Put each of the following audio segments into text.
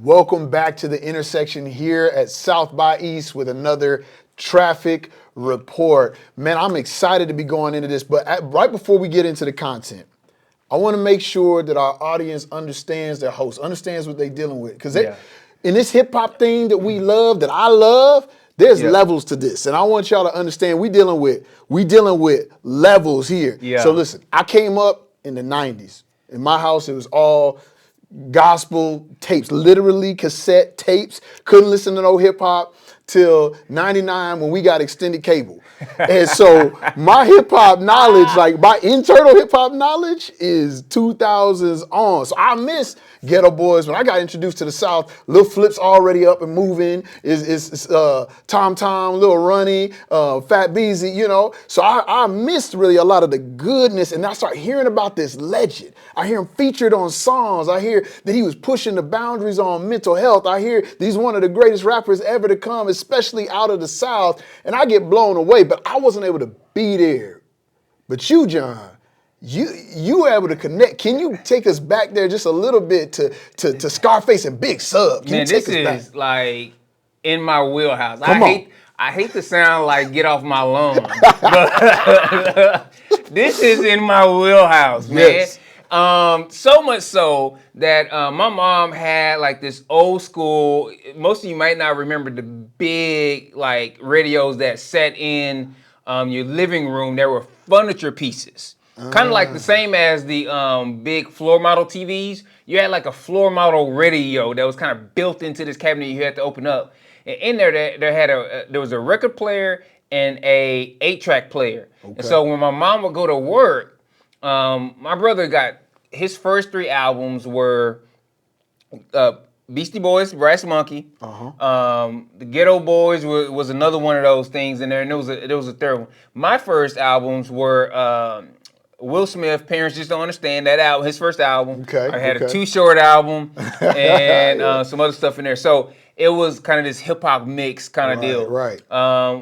Welcome back to the intersection here at South by East with another traffic report. Man, I'm excited to be going into this, but right before we get into the content, I want to make sure that our audience understands their host, understands what they're dealing with. Because in this hip hop thing that we love, that I love, there's levels to this. And I want y'all to understand we dealing with levels here. Yeah. So listen, I came up in the 90s. In my house, it was all gospel tapes, literally cassette tapes. Couldn't listen to no hip hop till 99 when we got extended cable. And so my hip hop knowledge, like my internal hip hop knowledge is 2000s on. So I miss Ghetto Boys. When I got introduced to the South, Lil Flip's already up and moving, is Tom Tom, Lil Runny, Fat Beezy, you know. So I missed really a lot of the goodness, and I start hearing about this legend. I hear him featured on songs. I hear that he was pushing the boundaries on mental health. I hear that he's one of the greatest rappers ever to come, especially out of the South, and I get blown away, but I wasn't able to be there. But you, John, you were able to connect. Can you take us back there just a little bit to Scarface and Big Sub? Can you take this us back? is like in my wheelhouse. Come on. I hate to sound like get off my lawn, but this is in my wheelhouse, man. Yes. So much so that my mom had like this old school, most of you might not remember the big like radios that sat in your living room. There were furniture pieces. Kind of like the same as the big floor model TVs. You had like a floor model radio that was kind of built into this cabinet you had to open up. And in there was a record player and a 8-track player. Okay. And so when my mom would go to work, my brother got his first 3 albums were Beastie Boys, Brass Monkey. The Ghetto Boys was another one of those things in there, and there was a third one. My first albums were Will Smith, Parents Just Don't Understand, that album, his first album. Okay. I had a Too Short album and some other stuff in there. So it was kind of this hip hop mix kind of deal. Right.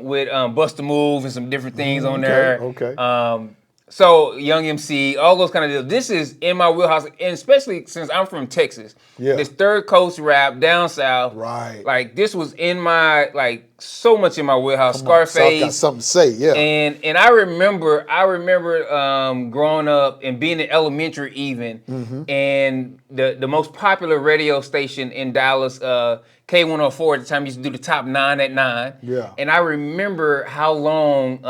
With Bust a Move and some different things on there. Okay. So Young MC, all those kind of deals. This is in my wheelhouse, and especially since I'm from Texas. Yeah. This third coast rap down south. Right. Like this was in my so much in my wheelhouse. Come on, Scarface. South got something to say, yeah. And I remember growing up and being in elementary even, and the most popular radio station in Dallas, K104 at the time, used to do the top 9 at 9. Yeah. And I remember how long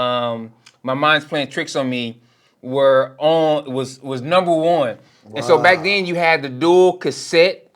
My Mind's Playing Tricks on Me was number 1. Wow. And so back then you had the dual cassette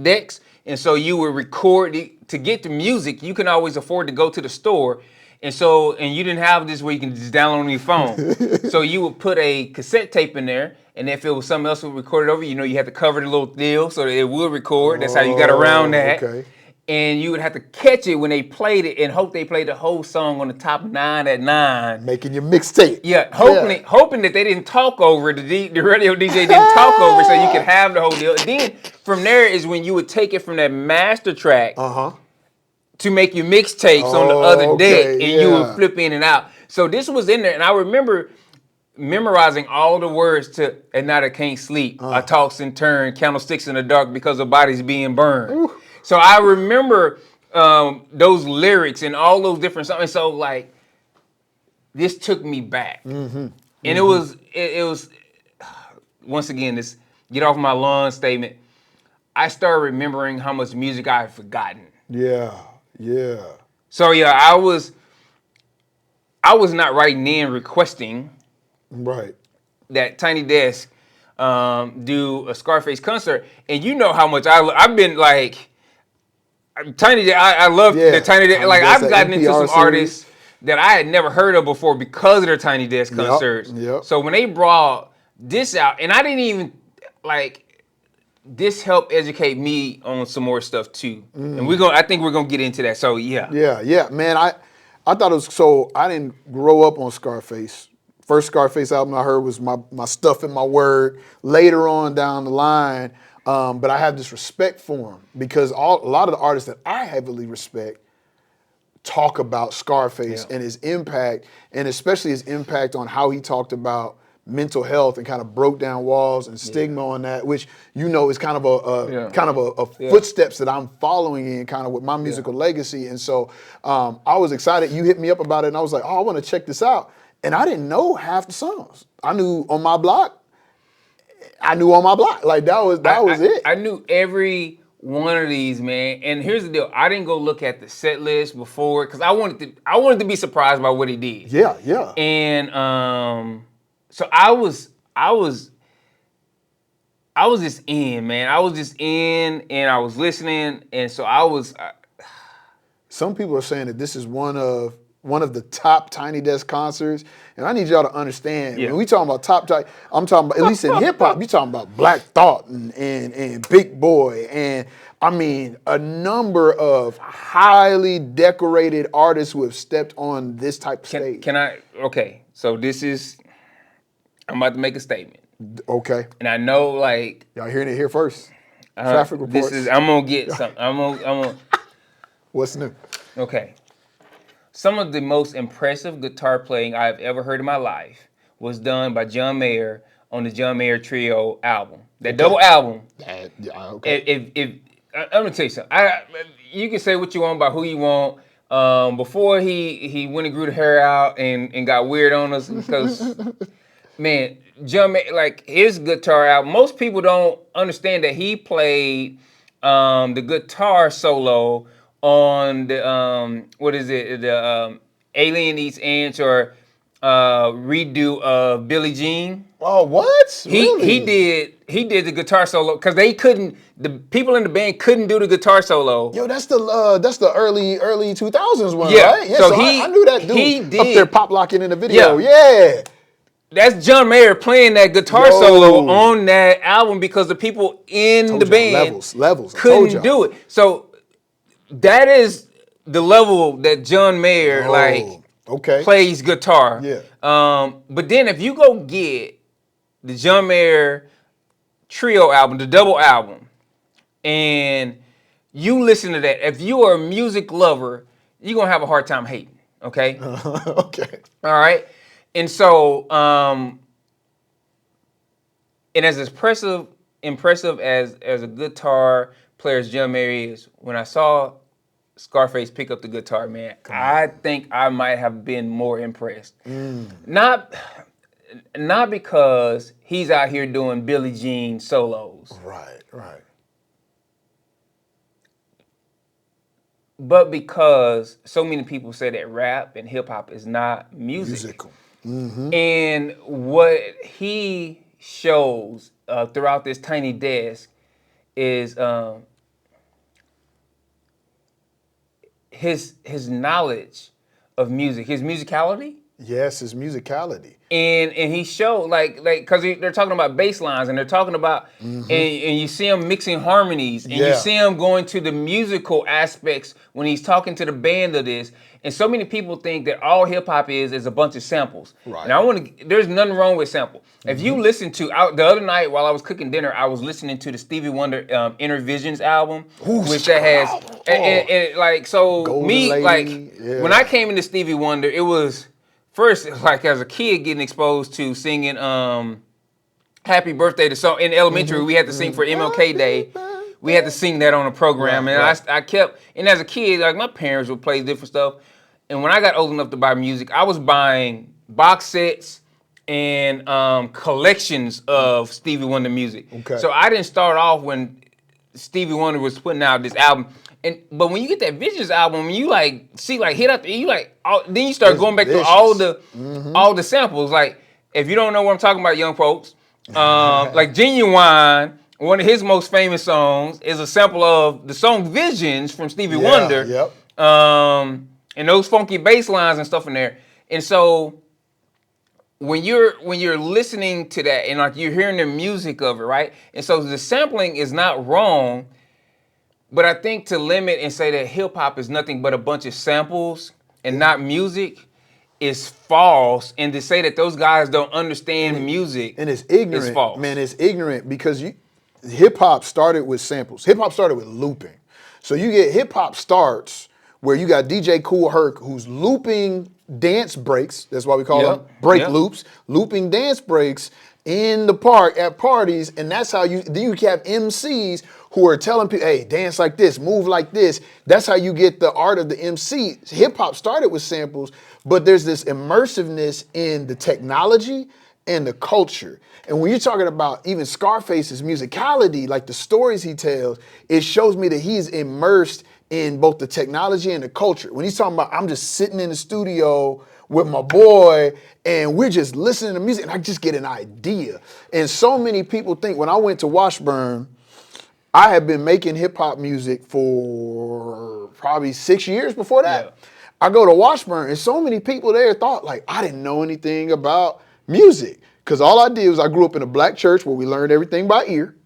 decks, and so you would record to get the music. You can always afford to go to the store, and you didn't have this where you can just download on your phone. So you would put a cassette tape in there, and if it was something else would record it over, you had to cover the little deal so that it would record. That's how you got around that. Okay. And you would have to catch it when they played it and hope they played the whole song on the top 9 at 9. Making your mixtape. Yeah, hoping that they didn't talk over it, the radio DJ didn't talk over it so you could have the whole deal. Then from there is when you would take it from that master track to make your mixtapes on the other deck, and you would flip in and out. So this was in there, and I remember memorizing all the words to "At Night I Can't Sleep," I toss and turn, candlesticks in the dark because of bodies being burned. Ooh. So I remember those lyrics and all those different songs. So like, this took me back, and it was once again this get off my lawn statement. I started remembering how much music I had forgotten. Yeah. So yeah, I was not writing in requesting that Tiny Desk do a Scarface concert, and you know how much I've been like. Tiny, I love the Tiny Desk. Like I've gotten into some artists that I had never heard of before because of their Tiny Desk concerts. Yep. So when they brought this out, and I didn't even this helped educate me on some more stuff too. And I think we're gonna get into that. So yeah. Yeah, man. I thought it was so. I didn't grow up on Scarface. First Scarface album I heard was my Stuff in My Word. Later on down the line. But I have this respect for him because a lot of the artists that I heavily respect talk about Scarface and his impact, and especially his impact on how he talked about mental health and kind of broke down walls and stigma on that, which is kind of a footsteps that I'm following in kind of with my musical legacy. And so I was excited. You hit me up about it, and I was like, oh, I want to check this out. And I didn't know half the songs. I knew on my block. Like that was it. I knew every one of these, man. And here's the deal: I didn't go look at the set list before because I wanted to be surprised by what he did. Yeah, yeah. And so I was just in, man. I was just in, and I was listening, and so I was. Some people are saying that this is one of the top Tiny Desk concerts, and I need y'all to understand. When we talking about I'm talking about, at least in hip hop, you talking about Black Thought and Big Boy, and I mean a number of highly decorated artists who have stepped on this type of stage. Can I? Okay, so I'm about to make a statement. Okay. And I know, like, y'all hearing it here first. Traffic reports. I'm gonna get something. I'm gonna. What's new? Okay. Some of the most impressive guitar playing I've ever heard in my life was done by John Mayer on the John Mayer Trio album. That double album. Okay. If I'm gonna tell you something. You can say what you want about who you want. Before he went and grew the hair out and got weird on us because man, John Mayer, like his guitar album. Most people don't understand that he played the guitar solo on the what is it? The Alien Eats Ants or redo of Billie Jean. Oh, what? Really? He did the guitar solo because the people in the band couldn't do the guitar solo. Yo, that's the early 2000s one, Yeah. right? Yeah, so I knew that dude up there pop locking in the video. Yeah. That's John Mayer playing that guitar solo on that album because the people in the band levels couldn't do it. So that is the level that John Mayer plays guitar. Yeah. But then if you go get the John Mayer Trio album, the double album, and you listen to that, if you are a music lover, you're gonna have a hard time hating. Okay. Okay. All right. And so, and as impressive as a guitar player as John Mayer is, when I saw Scarface pick up the guitar, man, I think I might have been more impressed. Not because he's out here doing Billie Jean solos. Right. But because so many people say that rap and hip hop is not musical. Mm-hmm. And what he shows throughout this Tiny Desk is his knowledge of music, his musicality. Yes, his musicality. And he showed like because they're talking about bass lines and they're talking about and you see him mixing harmonies and you see him going to the musical aspects when he's talking to the band of this. And so many people think that all hip hop is a bunch of samples. Right. And there's nothing wrong with sample. If you listen to the other night while I was cooking dinner, I was listening to the Stevie Wonder Inner Visions album, which that has and like so Golden me Lady, like when I came into Stevie Wonder, it was. First, like as a kid getting exposed to singing Happy Birthday to song in elementary, we had to sing for MLK Day. We had to sing that on a program. I kept, and as a kid, like my parents would play different stuff. And when I got old enough to buy music, I was buying box sets and collections of Stevie Wonder music. Okay. So I didn't start off when Stevie Wonder was putting out this album. But when you get that Visions album, you like see like hit up, you like then you start going back to all the samples. Like if you don't know what I'm talking about, young folks, like Genuine, one of his most famous songs is a sample of the song Visions from Stevie Wonder. Yep. And those funky bass lines and stuff in there. And so when you're listening to that and like you're hearing the music of it, right? And so the sampling is not wrong. But I think to limit and say that hip hop is nothing but a bunch of samples and not music is false. And to say that those guys don't understand music and it's ignorant, is false. Man, it's ignorant because hip hop started with samples. Hip hop started with looping. So you get hip hop starts where you got DJ Kool Herc who's looping dance breaks. That's why we call them Yep. break Yep. loops, looping dance breaks in the park at parties. And that's how then you have MCs who are telling people, hey, dance like this, move like this. That's how you get the art of the MC. Hip hop started with samples, but there's this immersiveness in the technology and the culture. And when you're talking about even Scarface's musicality, like the stories he tells, it shows me that he's immersed in both the technology and the culture. When he's talking about, I'm just sitting in the studio with my boy and we're just listening to music and I just get an idea. And so many people think when I went to Washburn, I had been making hip hop music for probably 6 years before that. Yeah. I go to Washburn and so many people there thought like I didn't know anything about music. Cause all I did was I grew up in a black church where we learned everything by ear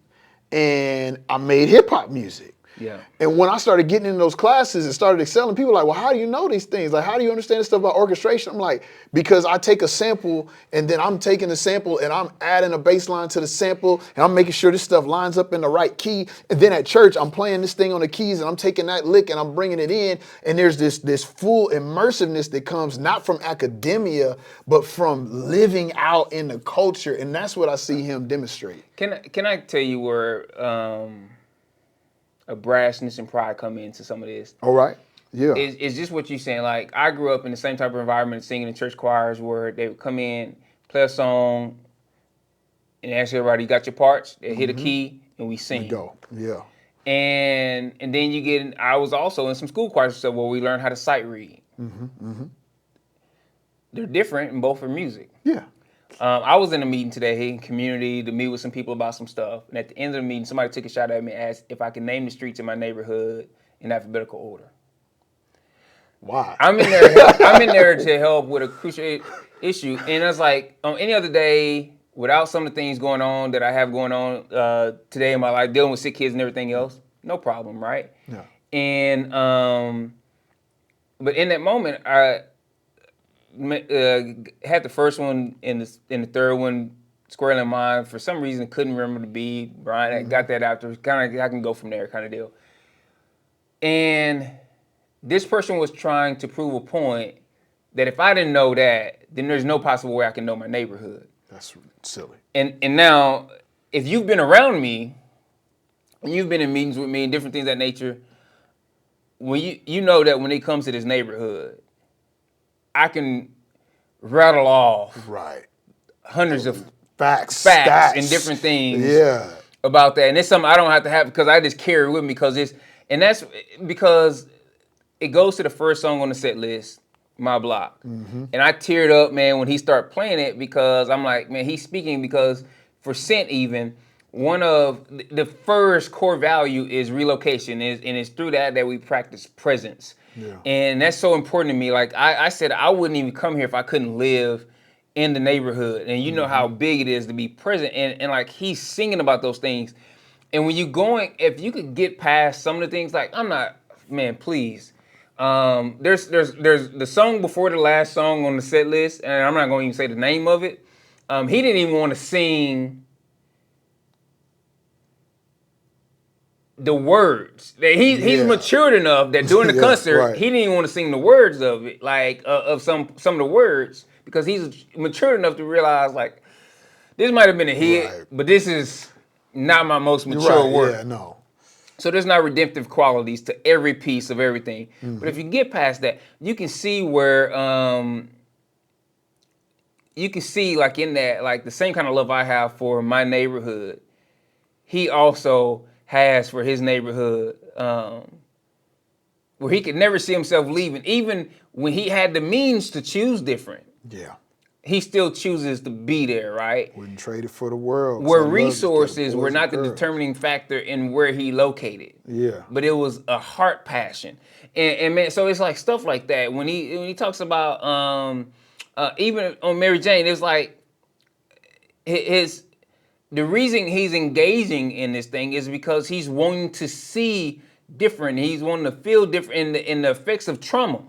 and I made hip hop music. Yeah. And when I started getting in those classes and started excelling, people were like, well, how do you know these things? Like, how do you understand this stuff about orchestration? I'm like, because I take a sample and then I'm taking the sample and I'm adding a bass line to the sample and I'm making sure this stuff lines up in the right key. And then at church, I'm playing this thing on the keys and I'm taking that lick and I'm bringing it in. And there's this full immersiveness that comes not from academia, but from living out in the culture. And that's what I see him demonstrate. Can I tell you where a brashness and pride come into some of this? All right. Yeah. It's just what you're saying. Like, I grew up in the same type of environment, singing in church choirs where they would come in, play a song, and ask everybody, you got your parts? They hit a key, and we sing. Go. Yeah. And then you get I was also in some school choirs stuff where we learned how to sight read. They're different, and both are music. Yeah. I was in a meeting today in community to meet with some people about some stuff. And at the end of the meeting, somebody took a shot at me and asked if I could name the streets in my neighborhood in alphabetical order. Why? I'm in there to help with a crucial issue. And I was like, on any other day, without some of the things going on that I have going on today in my life, dealing with sick kids and everything else, no problem, right? Yeah. And but in that moment, I had the first one and the third one squarely in mind. For some reason, couldn't remember the beat. Brian I got that after. Kind of, I can go from there, kind of deal. And this person was trying to prove a point that if I didn't know that, then there's no possible way I can know my neighborhood. That's silly. And now, if you've been around me, and you've been in meetings with me and different things of that nature, when you know that when it comes to this neighborhood, I can rattle off Right. hundreds of Facts facts and different things about that. And it's something I don't have to have because I just carry it with me that's because it goes to the first song on the set list, My Block. And I teared up, man, when he started playing it because I'm like, man, he's speaking because for Scent even, one of the first core value is relocation, and it's through that we practice presence. Yeah. And that's so important to me. Like I said, I wouldn't even come here if I couldn't live in the neighborhood. And you know how big it is to be present. And like he's singing about those things. And when if you could get past some of the things, like man, please. There's the song before the last song on the set list, and I'm not going to even say the name of it. He didn't even want to sing the words. He's matured enough that during the concert, he didn't even want to sing the words of it, like of some of the words, because he's matured enough to realize like this might have been a hit, but this is not my most mature work. Yeah, no. So there's not redemptive qualities to every piece of everything. But if you get past that, you can see where you can see like in that, like the same kind of love I have for my neighborhood, he also has for his neighborhood, where he could never see himself leaving. Even when he had the means to choose different. Yeah. He still chooses to be there, right? Wouldn't trade it for the world. Where resources were not the determining factor in where he located. Yeah. But it was a heart passion. And man, so it's like stuff like that. When he talks about even on Mary Jane, it's like the reason he's engaging in this thing is because he's wanting to see different. He's wanting to feel different in the effects of trauma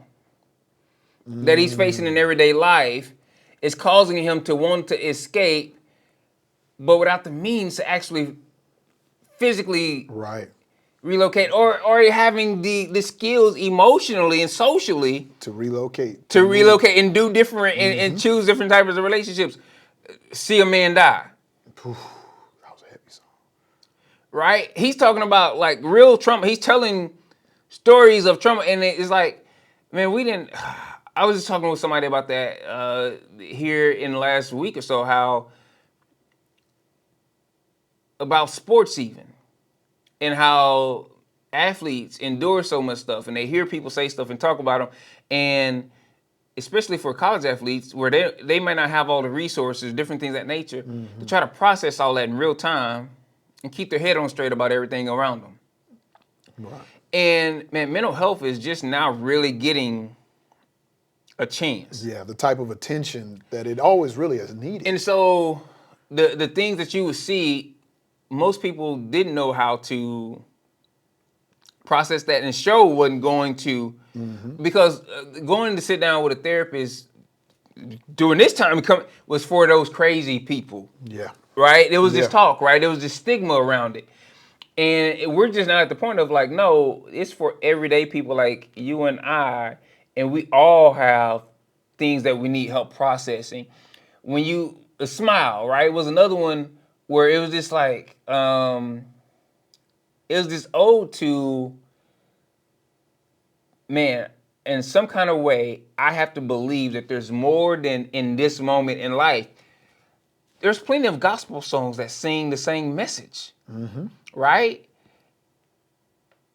that he's facing in everyday life. Is causing him to want to escape, but without the means to actually physically relocate, or having the skills emotionally and socially To relocate. to move. relocate and do different and choose different types of relationships. See a man die. Oof, that was a heavy song. Right? He's talking about like real trauma. He's telling stories of trauma, and it's like, man, we didn't. I was just talking with somebody about that here in the last week or so. How about sports even, and how athletes endure so much stuff, and they hear people say stuff and talk about them, and especially for college athletes where they might not have all the resources, different things of that nature, to try to process all that in real time and keep their head on straight about everything around them. Right. And man, mental health is just now really getting a chance. Yeah, the type of attention that it always really has needed. And so the things that you would see, most people didn't know how to process that, and show wasn't going to, because going to sit down with a therapist during this time was for those crazy people, Yeah. right? There was this Yeah. talk, right? There was this stigma around it. And we're just now at the point of like, no, it's for everyday people like you and I, and we all have things that we need help processing. When you a smile, right, was another one where it was just like, it was this ode to, man, in some kind of way, I have to believe that there's more than in this moment in life. There's plenty of gospel songs that sing the same message, right?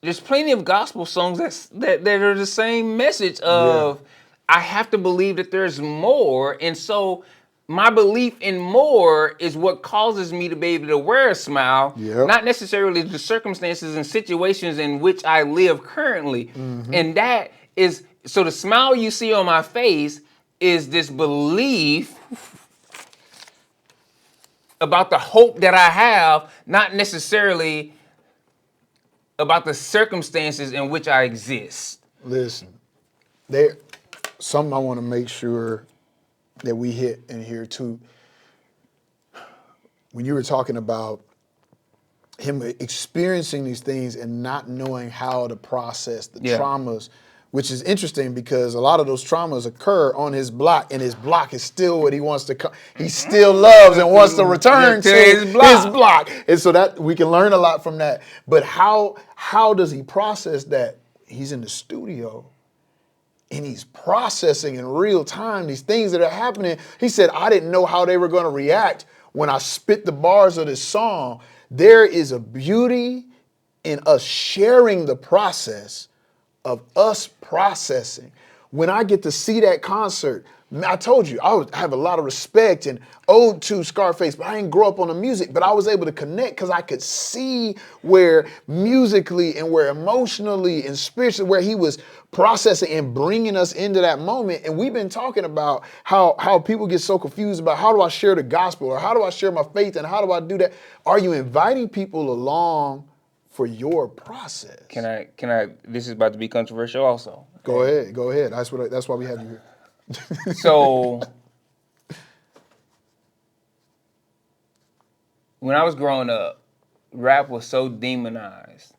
There's plenty of gospel songs that are the same message of, I have to believe that there's more. And so my belief in more is what causes me to be able to wear a smile, Yep. not necessarily the circumstances and situations in which I live currently. And that is, so the smile you see on my face is this belief about the hope that I have, not necessarily about the circumstances in which I exist. Listen, there, something I want to make sure that we hit in here too. When you were talking about him experiencing these things and not knowing how to process the Yeah. traumas, which is interesting because a lot of those traumas occur on his block, and his block is still what he wants to come. He still loves and wants to return to his block. And so that we can learn a lot from that. But how does he process that? He's in the studio and he's processing in real time these things that are happening. He said, I didn't know how they were going to react when I spit the bars of this song. There is a beauty in us sharing the process of us processing. When I get to see that concert, I told you, I have a lot of respect and ode to Scarface, but I didn't grow up on the music, but I was able to connect because I could see where musically and where emotionally and spiritually, where he was processing and bringing us into that moment. And we've been talking about how people get so confused about how do I share the gospel or how do I share my faith and how do I do that? Are you inviting people along for your process? Can I, this is about to be controversial also. Go ahead. That's why we have you here. So when I was growing up, rap was so demonized.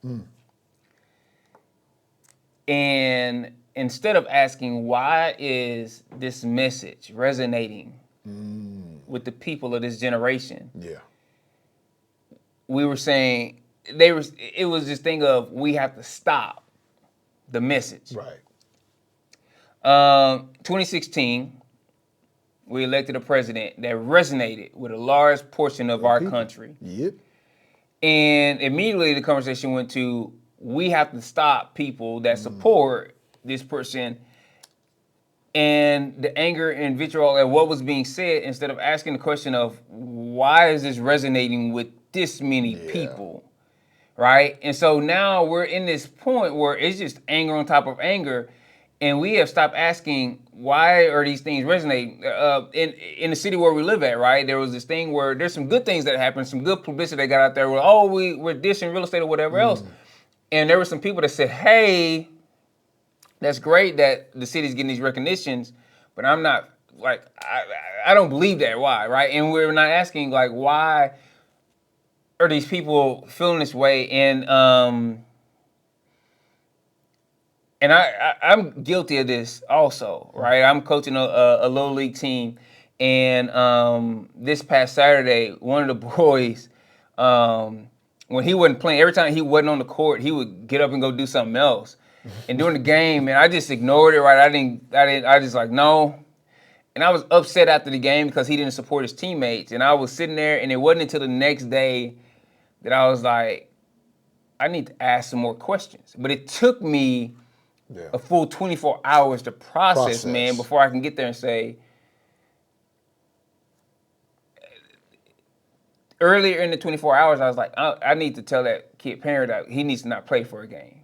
And instead of asking, why is this message resonating with the people of this generation? Yeah. We were saying, it was this thing of, we have to stop the message. Right. 2016, we elected a president that resonated with a large portion of our country. Yep. And immediately the conversation went to, we have to stop people that support this person, and the anger and vitriol at what was being said, instead of asking the question of, why is this resonating with this many people, right? And so now we're in this point where it's just anger on top of anger, and we have stopped asking, why are these things resonating? In the city where we live at, right? There was this thing where there's some good things that happened, some good publicity that got out there where, we're dishing real estate or whatever else. And there were some people that said, hey, that's great that the city's getting these recognitions, but I'm not, like, I don't believe that. Why, right? And we're not asking, like, why are these people feeling this way? And and I'm guilty of this also, right? I'm coaching a little league team, and this past Saturday, one of the boys, when he wasn't playing, every time he wasn't on the court, he would get up and go do something else. And during the game, man, I just ignored it, right? I just like, no. And I was upset after the game because he didn't support his teammates. And I was sitting there, and it wasn't until the next day that I was like, I need to ask some more questions. But it took me a full 24 hours to process, man, before I can get there and say, earlier in the 24 hours, I was like, I need to tell that kid parent that he needs to not play for a game.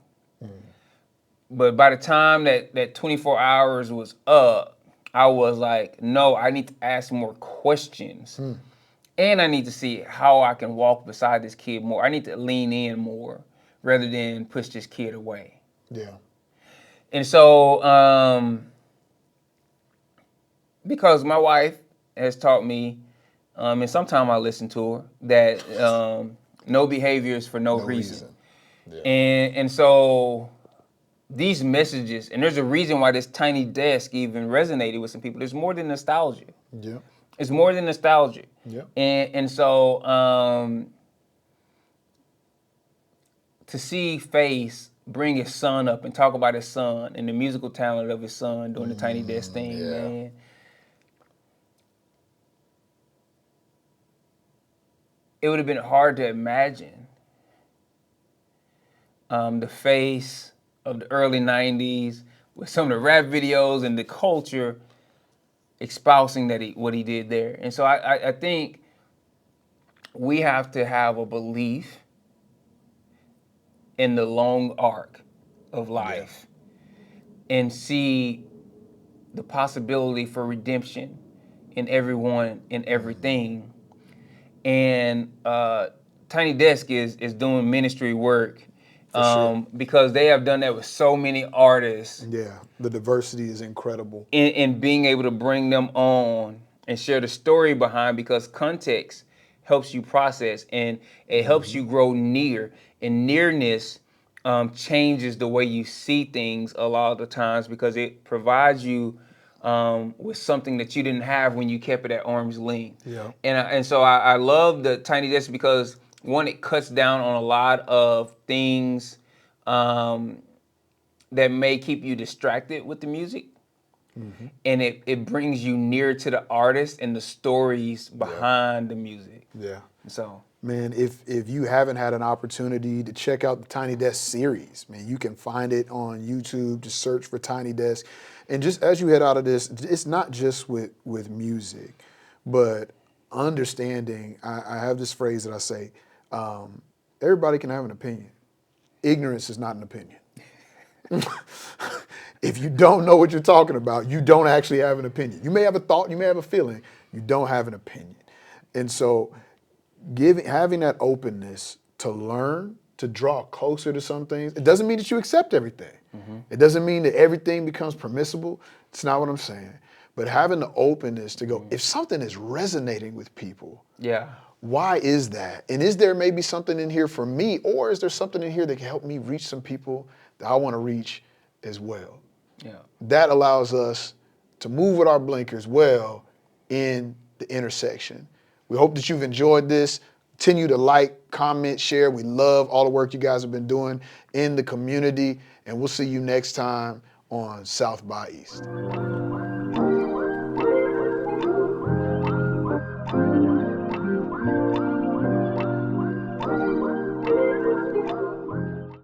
But by the time that 24 hours was up, I was like, no, I need to ask more questions. And I need to see how I can walk beside this kid more. I need to lean in more rather than push this kid away. Yeah. And so, because my wife has taught me, and sometimes I listen to her, that no behavior is for no reason. Yeah. And so these messages, and there's a reason why this tiny desk even resonated with some people. There's more than nostalgia. Yeah. It's more than nostalgia. Yeah. And so to see Face bring his son up and talk about his son and the musical talent of his son doing the tiny desk thing, man. It would have been hard to imagine the Face of the early 90s with some of the rap videos and the culture espousing what he did there. And so I think we have to have a belief in the long arc of life and see the possibility for redemption in everyone and everything. And Tiny Desk is doing ministry work because they have done that with so many artists. Yeah, the diversity is incredible. In being able to bring them on and share the story behind, because context helps you process and it helps you grow near. And nearness changes the way you see things a lot of the times because it provides you with something that you didn't have when you kept it at arm's length. Yeah. And so I love the Tiny Desk because, one, it cuts down on a lot of things that may keep you distracted with the music. And it brings you near to the artist and the stories behind the music. Yeah. So, man, if you haven't had an opportunity to check out the Tiny Desk series, man, you can find it on YouTube. Just search for Tiny Desk. And just as you head out of this, it's not just with music, but understanding. I have this phrase that I say, everybody can have an opinion. Ignorance is not an opinion. If you don't know what you're talking about, you don't actually have an opinion. You may have a thought, you may have a feeling, you don't have an opinion. And so having that openness to learn, to draw closer to some things, it doesn't mean that you accept everything. It doesn't mean that everything becomes permissible. It's not what I'm saying. But having the openness to go, if something is resonating with people, why is that? And is there maybe something in here for me, or is there something in here that can help me reach some people that I want to reach as well? That allows us to move with our blinkers well in the intersection. We hope that you've enjoyed this. Continue to like, comment, share. We love all the work you guys have been doing in the community, and we'll see you next time on South by East.